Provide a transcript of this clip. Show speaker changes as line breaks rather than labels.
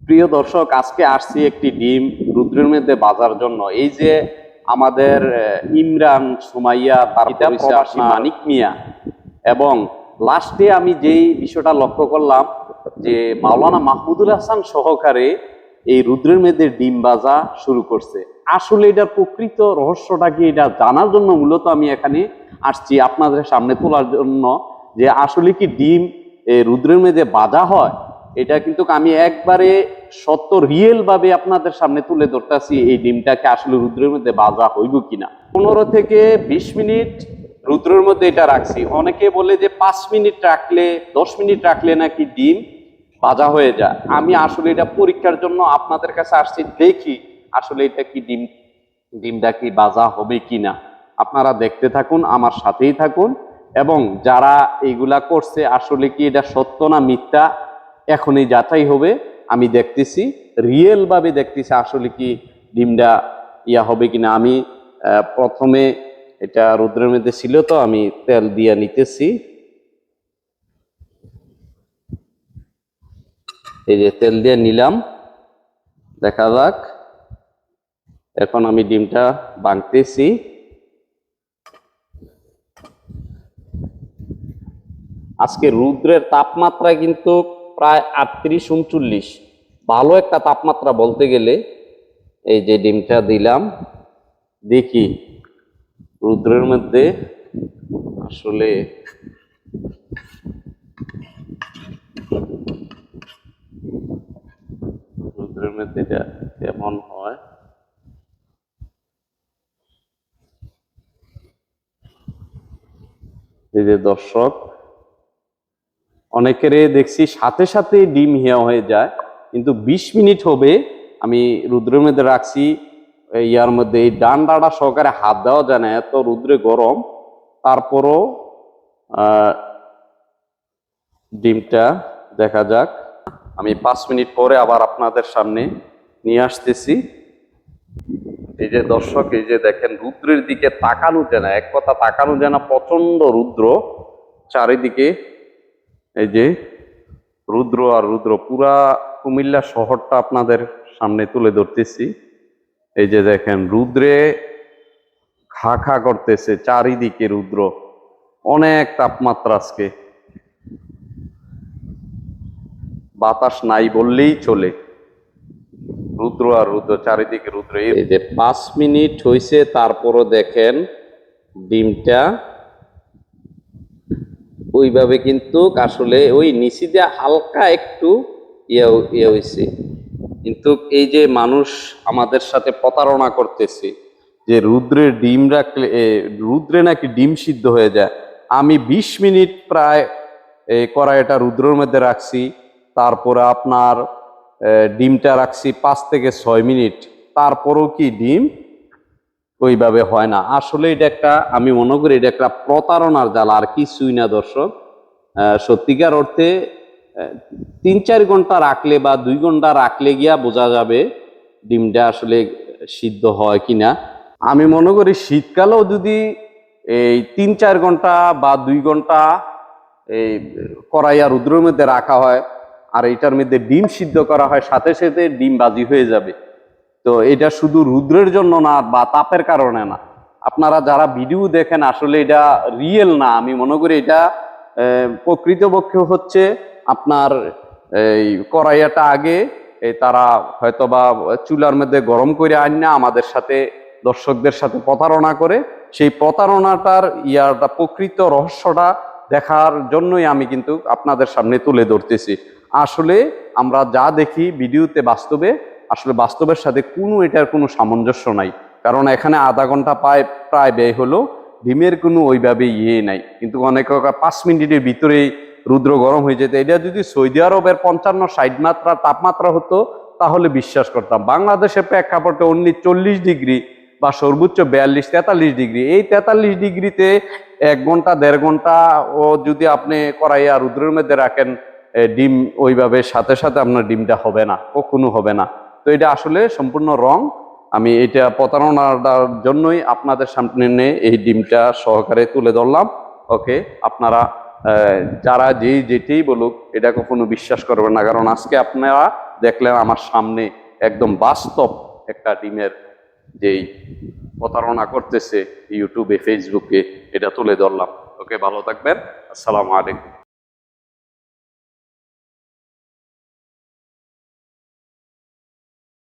প্রিয় দর্শক, আজকে আসছি একটি ডিম রুদ্রের মধ্যে বাজার জন্য। এই যে আমাদের ইমরান, সুমাইয়া, তারপর প্রবাসী মানিক মিয়া, এবং লাস্টে আমি যেই বিষয়টা লক্ষ্য করলাম যে মাওলানা মাহমুদুল হাসান সহকারে এই রুদ্রের মধ্যে ডিম ভাজা শুরু করছে। আসলে এটার প্রকৃত রহস্যটা কি, এটা জানার জন্য মূলত আমি এখানে আসছি আপনাদের সামনে তোলার জন্য, যে আসলে কি ডিম রুদ্রের মধ্যে ভাজা হয়। এটা কিন্তু আমি একবারে সত্য রিয়েল ভাবে আপনাদের সামনে তুলে ধরতেছি, এই ডিমটাকে আসলে রুদ্রের মধ্যে ভাজা হইব কিনা। 15 থেকে 20 মিনিট রুদ্রের মধ্যে এটা রাখছি। অনেকে বলে যে 5 মিনিট রাখলে, 10 মিনিট রাখলে নাকি ডিম ভাজা হয়ে যায়। আমি আসলে এটা পরীক্ষার জন্য আপনাদের কাছে আসছি, দেখি আসলে এটা কি ডিমটা কি ভাজা হবে কিনা। আপনারা দেখতে থাকুন, আমার সাথেই থাকুন, এবং যারা এইগুলা করছে আসলে কি এটা সত্য না মিথ্যা এখনই যাচাই হবে। আমি দেখতেছি, রিয়েল ভাবে দেখতেছি আসলে কি ডিমটা হবে কিনা। আমি প্রথমে এটা রৌদ্রের মধ্যে ছিল, তো আমি তেল দিয়ে নিতেছি। এই যে তেল দিয়ে নিলাম, দেখা যাক। এখন আমি ডিমটা ভাঙতেছি। আজকে রৌদ্রের তাপমাত্রা কিন্তু প্রায় 38-39, ভালো একটা তাপমাত্রা বলতে গেলে। এই যে ডিমটা দিলাম, দেখি রৌদ্রের মধ্যে আসলে রৌদ্রের মধ্যে এটা কেমন হয়। এই যে দর্শক, অনেকেরই দেখছি সাথে সাথে ডিম হিয়া হয়ে যায়, কিন্তু 20 মিনিট হবে আমি রৌদ্রের মধ্যে রাখছি। ইয়ার মধ্যে এই ডান্ডাটা সহকারে হাত দেওয়া যায় না, এত রৌদ্রে গরম। তারপরও ডিমটা দেখা যাক। আমি 5 মিনিট পরে আবার আপনাদের সামনে নিয়ে আসতেছি। এই যে দর্শক, এই যে দেখেন রৌদ্রের দিকে তাকানো যায় না, এক কথা তাকানো যায় না, প্রচন্ড রৌদ্র চারিদিকে। এই যে রুদ্র আর রুদ্র, পুরা কুমিল্লা শহরটা আপনাদের সামনে তুলে ধরতেছি। এই যে দেখেন রুদ্রে খা খা করতেছে চারিদিকে রুদ্র, অনেক তাপমাত্রা আজকে, বাতাস নাই বললেই চলে। রুদ্র আর রুদ্র, চারিদিকে রুদ্র। এই যে 5 মিনিট হয়েছে, তারপরও দেখেন ডিমটা ওইভাবে কিন্তু আসলে ওই নিচে দিয়ে হালকা একটু ইয়ে হয়েছে। কিন্তু এই যে মানুষ আমাদের সাথে প্রতারণা করতেছে যে রুদ্রের ডিম রাখলে রুদ্রে নাকি ডিম সিদ্ধ হয়ে যায়। আমি 20 মিনিট প্রায় কড়াইটা রুদ্রের মধ্যে রাখছি, তারপরে আপনার ডিমটা রাখছি 5 থেকে 6 মিনিট, তারপরেও কি ডিম ওইভাবে হয় না। আসলে এটা একটা, আমি মনে করি এটা একটা প্রতারণার জাল, আর কিছুই না দর্শক। সত্যিকার অর্থে 3-4 ঘন্টা রাখলে বা 2 ঘন্টা রাখলে গিয়া বোঝা যাবে ডিমটা আসলে সিদ্ধ হয় কিনা। আমি মনে করি শীতকালেও যদি এই 3-4 ঘন্টা বা 2 ঘন্টা এই কড়াইয়া রুদ্রের মধ্যে রাখা হয়, আর এটার মধ্যে ডিম সিদ্ধ করা হয়, সাথে সাথে ডিম বাজি হয়ে যাবে। তো এটা শুধু রুদ্রের জন্য না বা তাপের কারণে না। আপনারা যারা ভিডিও দেখেন আসলে এটা রিয়েল না। আমি মনে করি এটা প্রকৃতপক্ষে হচ্ছে আপনার এই কড়াইয়াটা আগে তারা হয়তোবা চুলার মধ্যে গরম করে আনা আমাদের সাথে, দর্শকদের সাথে প্রতারণা করে। সেই প্রতারণাটার ইয়াটা প্রকৃত রহস্যটা দেখার জন্যই আমি কিন্তু আপনাদের সামনে তুলে ধরতেছি। আসলে আমরা যা দেখি ভিডিওতে, বাস্তবে আসলে বাস্তবের সাথে এটার কোনো সামঞ্জস্য নাই। কারণ এখানে আধা ঘন্টা প্রায় ব্যয় হলো, ডিমের কোনো ওইভাবে নাই। কিন্তু অনেক 5 মিনিটের ভিতরেই রুদ্র গরম হয়ে যেত। এটা যদি সৌদি আরবের 55-60 মাত্রা তাপমাত্রা হতো তাহলে বিশ্বাস করতাম। বাংলাদেশের প্রেক্ষাপটে 40 ডিগ্রি বা সর্বোচ্চ 42-43 ডিগ্রি, এই 43 ডিগ্রিতে 1 ঘন্টা 1.5 ঘন্টা ও যদি আপনি কড়াইয়া রুদ্রের মধ্যে রাখেন, ডিম ওইভাবে সাথে সাথে আপনার ডিমটা হবে না, কখনো হবে না। তো এটা আসলে সম্পূর্ণ রং। আমি এটা প্রতারণার জন্যই আপনাদের সামনে এই ডিমটা সহকারে তুলে ধরলাম। ওকে, আপনারা যারা যেটাই বলুক এটা কখনো বিশ্বাস করবেন না, কারণ আজকে আপনারা দেখলেন আমার সামনে একদম বাস্তব একটা ডিমের যেই প্রতারণা করতেছে ইউটিউবে ফেসবুকে, এটা তুলে ধরলাম। ওকে, ভালো থাকবেন। আসসালামু আলাইকুম।